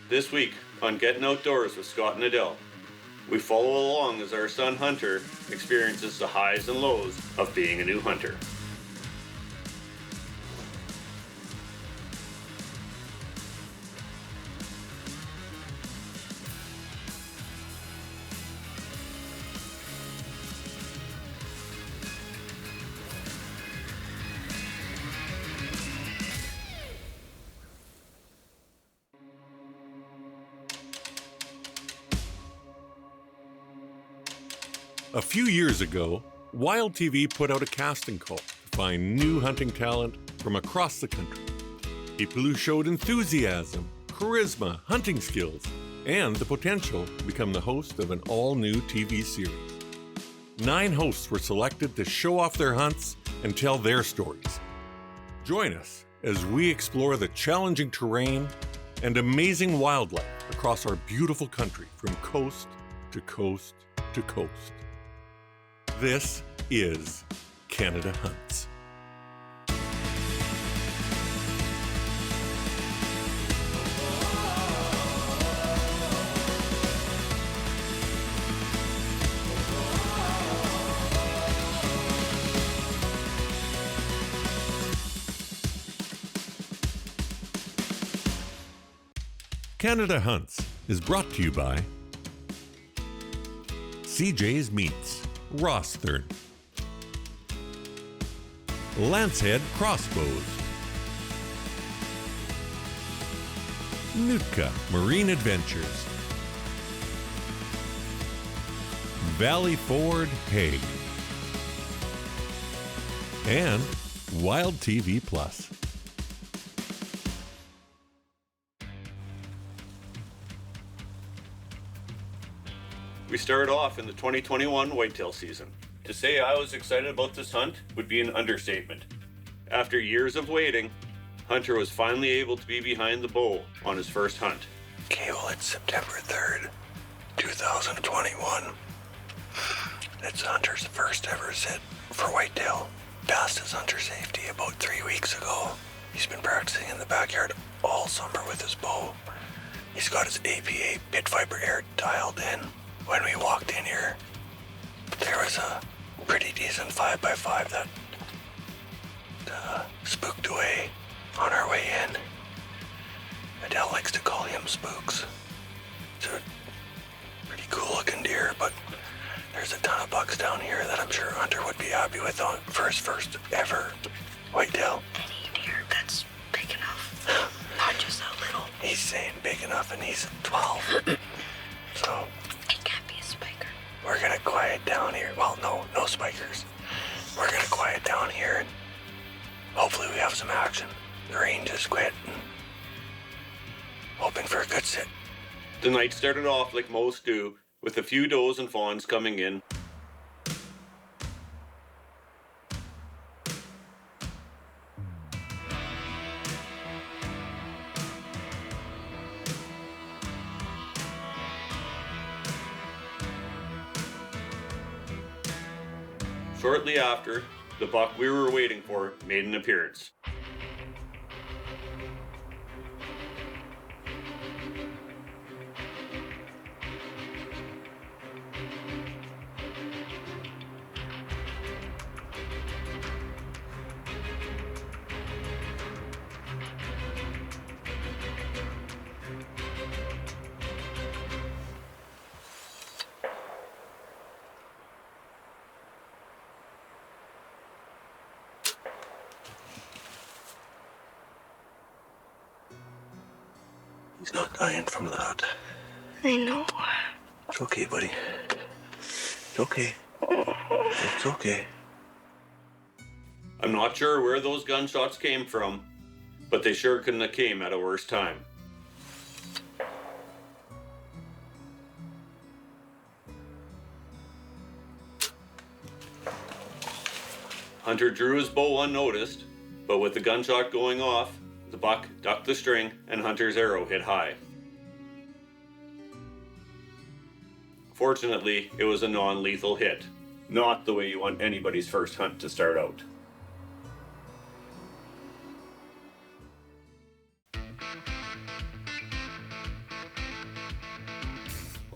This week on Getting Outdoors with Scott and Adelle, we follow along as our son Hunter experiences the highs and lows of being a new hunter. A few years ago, Wild TV put out a casting call to find new hunting talent from across the country. People who showed enthusiasm, charisma, hunting skills, and the potential to become the host of an all-new TV series. 9 hosts were selected to show off their hunts and tell their stories. Join us as we explore the challenging terrain and amazing wildlife across our beautiful country from coast to coast to coast. This is Canada Hunts. Canada Hunts is brought to you by CJ's Meats, Rossthern, Lancehead Crossbows, Nootka Marine Adventures, Valley Ford Hague, and Wild TV Plus. We started off in the 2021 whitetail season. To say I was excited about this hunt would be an understatement. After years of waiting, Hunter was finally able to be behind the bow on his first hunt. Okay, well, it's September 3rd, 2021. It's Hunter's first ever sit for whitetail. Passed his hunter safety about 3 weeks ago. He's been practicing in the backyard all summer with his bow. He's got his APA pit fiber air dialed in. When we walked in here, there was a pretty decent 5x5 that spooked away on our way in. Adele likes to call him Spooks. It's a pretty cool looking deer, but there's a ton of bucks down here that I'm sure Hunter would be happy with for his first ever whitetail. Any deer that's big enough, not just a little. He's saying big enough and he's 12. So we're gonna quiet down here. Well, no spikers. We're gonna quiet down here and hopefully we have some action. The rain just quit and hoping for a good sit. The night started off like most do, with a few does and fawns coming in. Shortly after, the buck we were waiting for made an appearance. He's not dying from that. I know. It's okay, buddy. It's okay. It's okay. I'm not sure where those gunshots came from, but they sure couldn't have came at a worse time. Hunter drew his bow unnoticed, but with the gunshot going off, the buck ducked the string and Hunter's arrow hit high. Fortunately, it was a non-lethal hit, not the way you want anybody's first hunt to start out.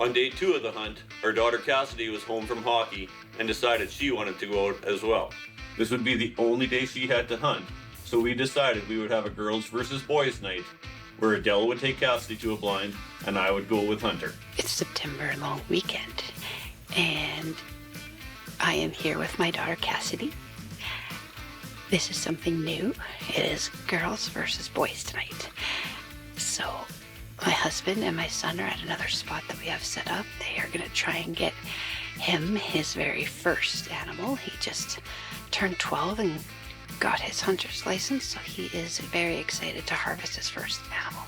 On day 2 of the hunt, our daughter Cassidy was home from hockey and decided she wanted to go out as well. This would be the only day she had to hunt, so we decided we would have a girls versus boys night where Adelle would take Cassidy to a blind and I would go with Hunter. It's September long weekend, and I am here with my daughter Cassidy. This is something new. It is girls versus boys tonight. So my husband and my son are at another spot that we have set up. They are going to try and get him his very first animal. He just turned 12 and got his hunter's license, so he is very excited to harvest his first animal.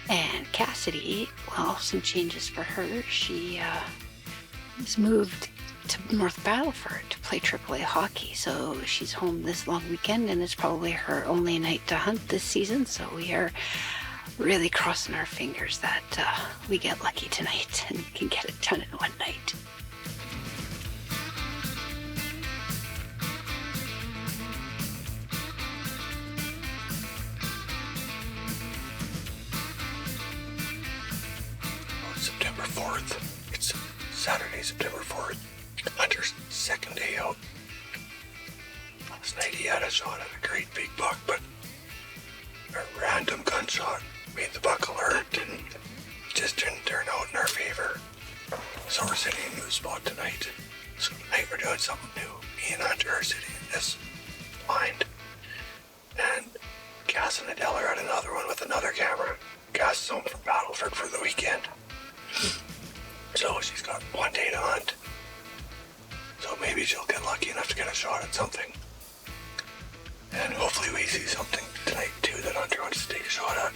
And Cassidy, well, some changes for her. She has moved to North Battleford to play AAA hockey, so she's home this long weekend, and it's probably her only night to hunt this season, so we are really crossing our fingers that we get lucky tonight and can get it done in one night. September 4th. It's Saturday, September 4th. Hunter's second day out. Last night he had a shot at a great big buck, but a random gunshot made the buck alert and it just didn't turn out in our favor. So we're sitting in a new spot tonight. So tonight we're doing something new. Me and Hunter are sitting in this blind. And Cass and Adelle are at another one with another camera. Cass is home from Battleford for the weekend. So she's got one day to hunt. So maybe she'll get lucky enough to get a shot at something. And hopefully we see something tonight too that Hunter wants to take a shot at.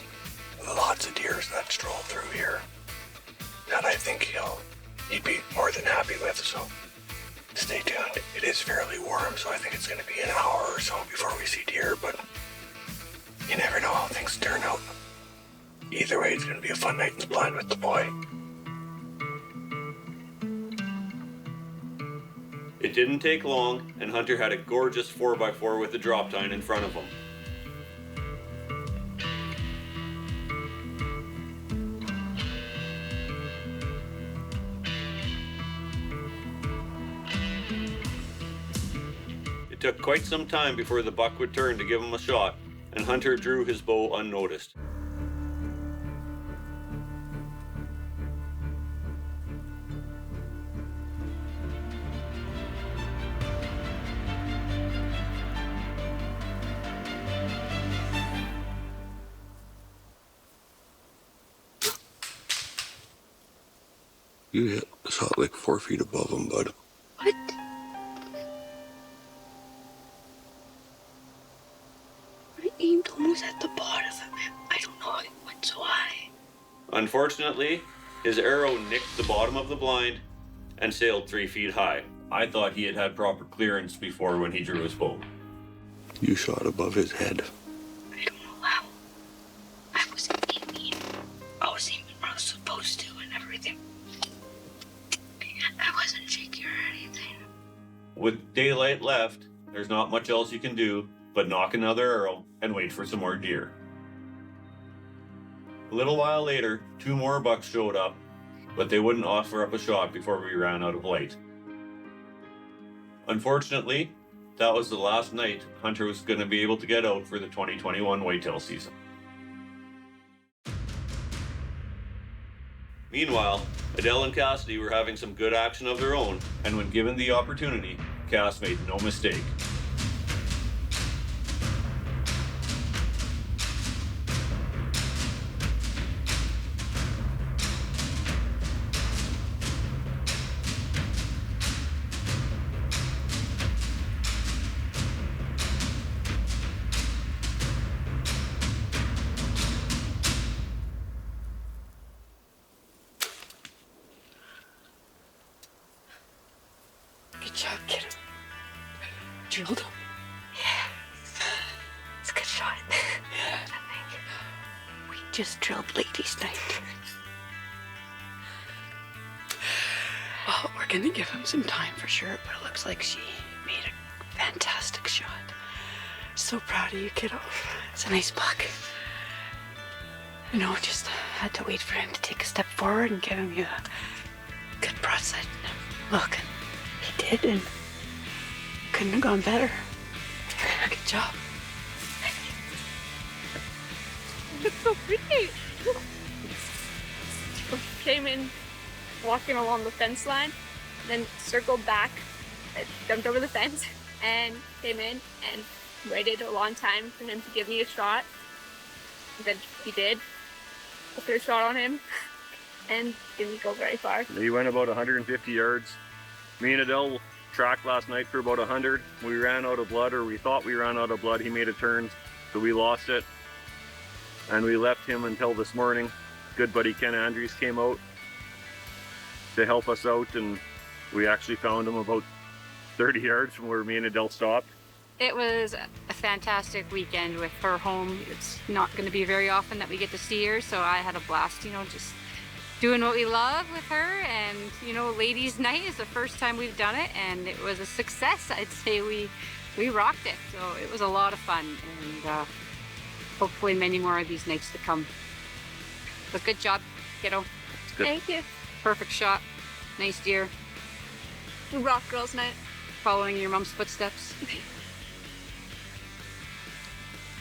Lots of deers that stroll through here that I think he'd be more than happy with, so stay tuned. It is fairly warm, so I think it's going to be an hour or so before we see deer, but you never know how things turn out. Either way, it's going to be a fun night in the blind with the boy. It didn't take long, and Hunter had a gorgeous 4x4 with a drop tine in front of him. It took quite some time before the buck would turn to give him a shot, and Hunter drew his bow unnoticed. You hit the shot like 4 feet above him, bud. What? I aimed almost at the bottom of him. I don't know how it went so high. Unfortunately, his arrow nicked the bottom of the blind and sailed 3 feet high. I thought he had had proper clearance before when he drew his bow. You shot above his head. I don't know how. I was aiming. I was aiming where I was supposed to and everything. I wasn't shaky or anything. With daylight left, there's not much else you can do but knock another arrow and wait for some more deer. A little while later, 2 more bucks showed up, but they wouldn't offer up a shot before we ran out of light. Unfortunately, that was the last night Hunter was going to be able to get out for the 2021 whitetail season. Meanwhile, Adelle and Cassidy were having some good action of their own, and when given the opportunity, Cass made no mistake. Good job, kid. Drilled him. Yeah. It's a good shot. I think. We just drilled ladies' night. Well, we're gonna give him some time for sure, but it looks like she made a fantastic shot. So proud of you, kiddo. It's a nice buck. You know, just had to wait for him to take a step forward and give me a good broadside look. And he did, and couldn't have gone better. Good job. It's so pretty. Came in walking along the fence line, then circled back, jumped over the fence, and came in and waited a long time for him to give me a shot. Then he did. I put a shot on him and didn't go very far. He went about 150 yards. Me and Adele tracked last night for about 100. We ran out of blood, or we thought we ran out of blood. He made a turn, so we lost it. And we left him until this morning. Good buddy Ken Andrews came out to help us out, and we actually found him about 30 yards from where me and Adele stopped. It was a fantastic weekend with her home. It's not going to be very often that we get to see her, so I had a blast, you know, just doing what we love with her. And, you know, ladies' night is the first time we've done it, and it was a success. I'd say we rocked it, so it was a lot of fun, and hopefully many more of these nights to come. But good job, kiddo. Good. Thank you. Perfect shot. Nice deer. We rocked girls' night. Following your mom's footsteps.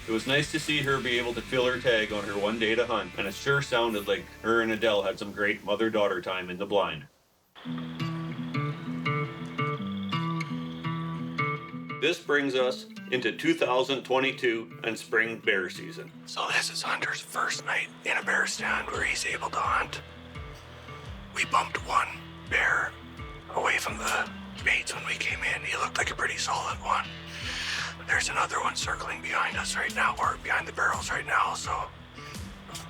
It was nice to see her be able to fill her tag on her one day to hunt, and it sure sounded like her and Adele had some great mother-daughter time in the blind. This brings us into 2022 and spring bear season. So this is Hunter's first night in a bear stand where he's able to hunt. We bumped one bear away from the baits when we came in. He looked like a pretty solid one. There's another one circling behind us right now, or behind the barrels right now, so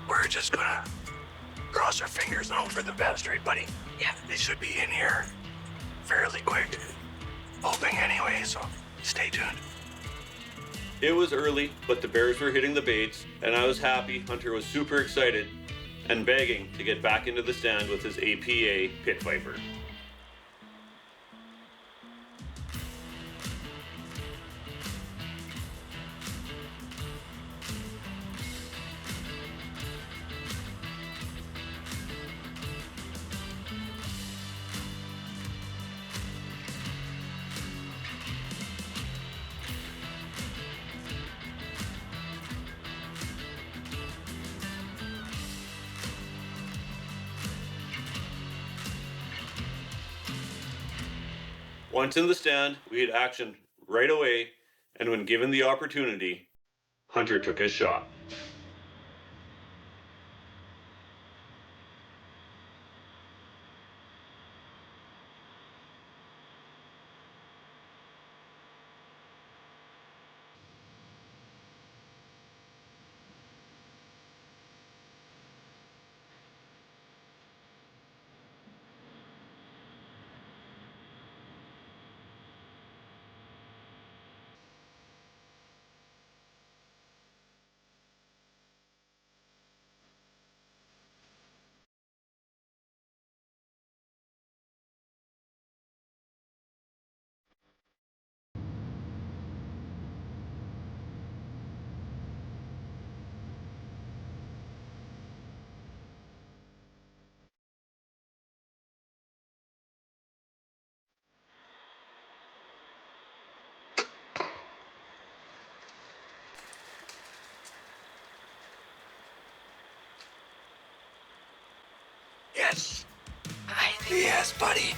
we're just gonna cross our fingers and hope for the best, right, buddy? Yeah, they should be in here fairly quick. Hoping anyway, so stay tuned. It was early, but the bears were hitting the baits, and I was happy. Hunter was super excited and begging to get back into the stand with his APA pit viper. Once in the stand, we had action right away, and when given the opportunity, Hunter took his shot. Yes. Yes, buddy.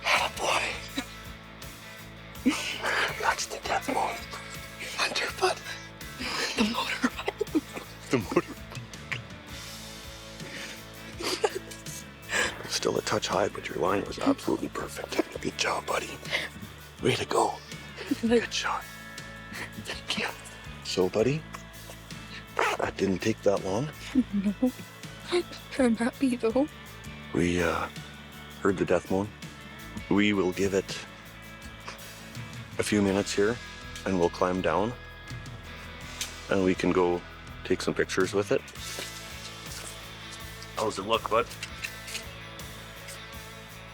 Oh, boy. That's the death moon. Hunter, but the motor. The motor. Still a touch high, but your line was absolutely perfect. Good job, buddy. Way to go. Good shot. Thank you. So, buddy, that didn't take that long. No. I'm happy though. We heard the death moan. We will give it a few minutes here and we'll climb down and we can go take some pictures with it. How's it look, bud?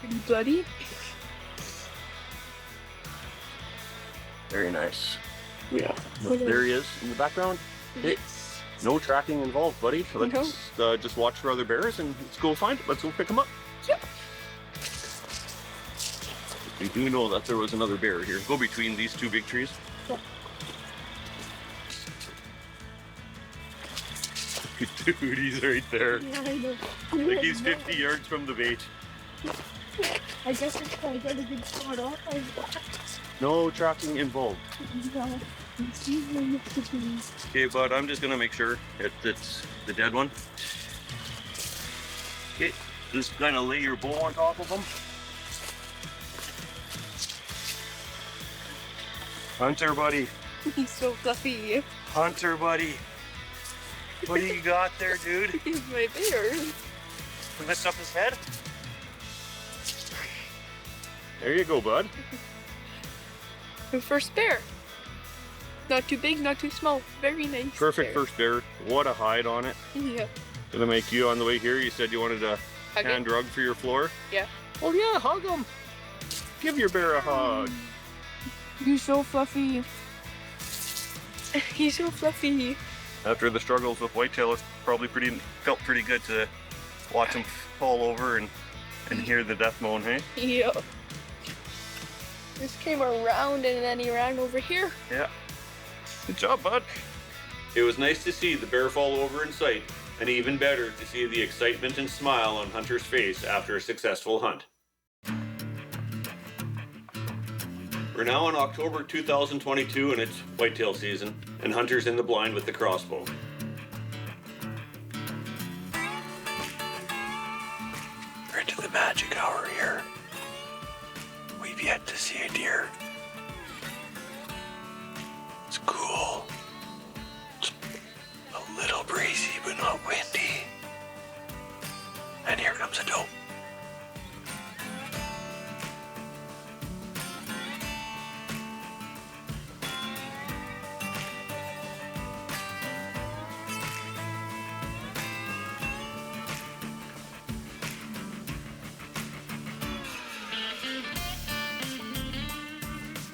Pretty bloody. Very nice. Yeah. There he is in the background. Hey, no tracking involved, buddy. So let's just watch for other bears and let's go find it. Let's go pick them up. Yep. We do know that there was another bear here. Go between these two big trees. Yep. Dude, he's right there. Yeah, I know. Like he's 50 yards from the bait. I guess I got a good spot off. No tracking involved. Okay, bud, I'm just gonna make sure it's the dead one. Okay, just kind of lay your bow on top of him. Hunter, buddy. He's so fluffy. Hunter, buddy. What do you got there, dude? He's my bear. Lift up his head. There you go, bud. My first bear. Not too big, not too small. Very nice. Perfect bear. first bear. What a hide on it. Yeah. Gonna make you on the way here. You said you wanted a Hug hand it? rug for your floor. Yeah. Oh yeah, hug him. Give your bear a hug. He's so fluffy. He's so fluffy. After the struggles with whitetail, it's probably felt pretty good to watch him fall over and hear the death moan, hey? Yeah. Just came around and then he ran over here. Yeah. Good job, bud. It was nice to see the bear fall over in sight, and even better to see the excitement and smile on Hunter's face after a successful hunt. We're now in October 2022 and it's whitetail season, and Hunter's in the blind with the crossbow. We're into the magic hour here. We've yet to see a deer. It's cool. It's a little breezy, but not windy. And here comes a doe.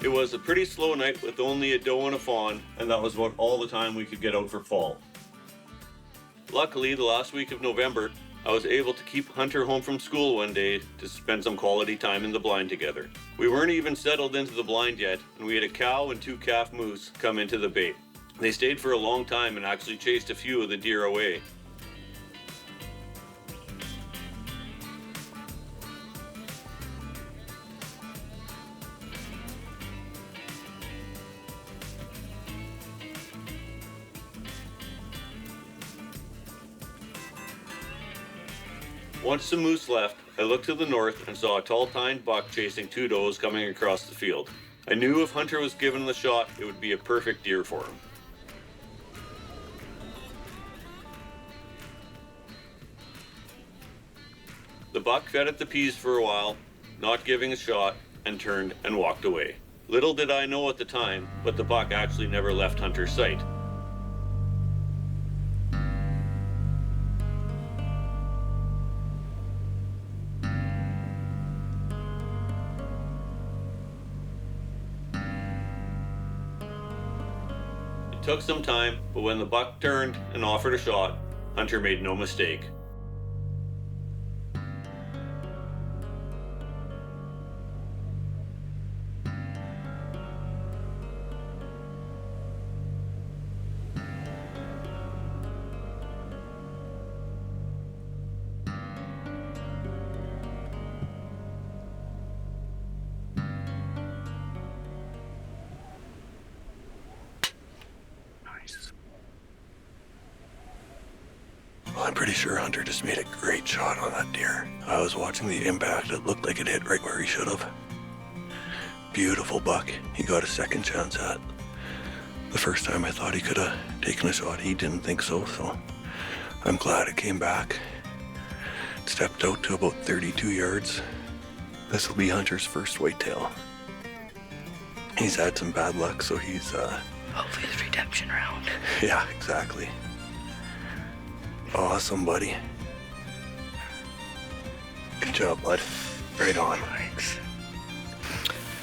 It was a pretty slow night with only a doe and a fawn, and that was about all the time we could get out for fall. Luckily, the last week of November, I was able to keep Hunter home from school one day to spend some quality time in the blind together. We weren't even settled into the blind yet, and we had a cow and 2 calf moose come into the bait. They stayed for a long time and actually chased a few of the deer away. Once the moose left, I looked to the north and saw a tall-tined buck chasing 2 does coming across the field. I knew if Hunter was given the shot, it would be a perfect deer for him. The buck fed at the peas for a while, not giving a shot, and turned and walked away. Little did I know at the time, but the buck actually never left Hunter's sight. It took some time, but when the buck turned and offered a shot, Hunter made no mistake. Well, I'm pretty sure Hunter just made a great shot on that deer. I was watching the impact. It looked like it hit right where he should have. Beautiful buck. He got a second chance at. The first time I thought he could have taken a shot, he didn't think so, so I'm glad it came back. It stepped out to about 32 yards. This will be Hunter's first whitetail. He's had some bad luck, so he's, Hopefully it's redemption round. yeah, exactly. Awesome, buddy. Good job, bud. Right on. Thanks.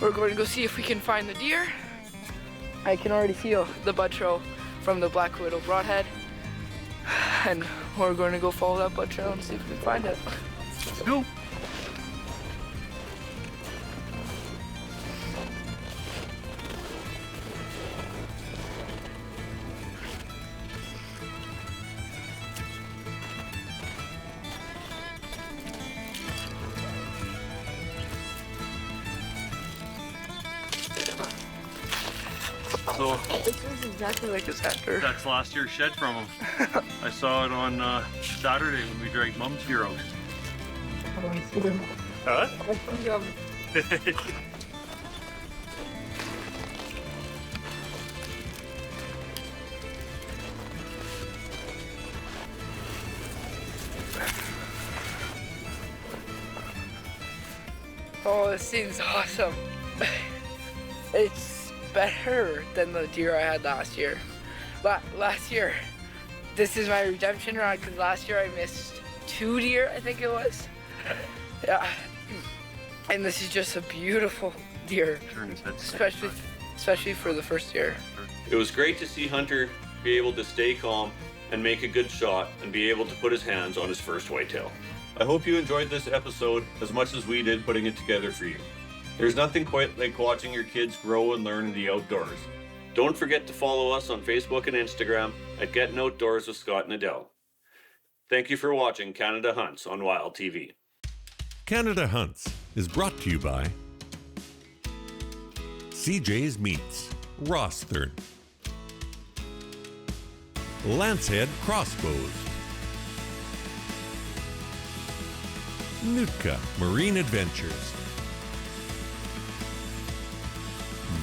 We're going to go see if we can find the deer. I can already feel the bud trail from the Black Widow broadhead. And we're going to go follow that blood trail and see if we can find it. Let's go. So This is exactly like his hunter. that's last year's shed from him. I saw it on Saturday when we dragged Mom's deer out. Huh? Oh, this seems awesome. It's better than the deer I had last year. Last year, this is my redemption run because last year I missed 2 deer, I think it was. Yeah. And this is just a beautiful deer, Turn his head. especially for the first year. It was great to see Hunter be able to stay calm and make a good shot and be able to put his hands on his first whitetail. I hope you enjoyed this episode as much as we did putting it together for you. There's nothing quite like watching your kids grow and learn in the outdoors. Don't forget to follow us on Facebook and Instagram at Getting Outdoors with Scott and Adelle. Thank you for watching Canada Hunts on Wild TV. Canada Hunts is brought to you by CJ's Meats, Rossthern, Lancehead Crossbows, Nootka Marine Adventures,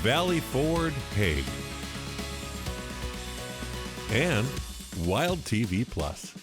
Valley Ford Hague, and Wild TV Plus.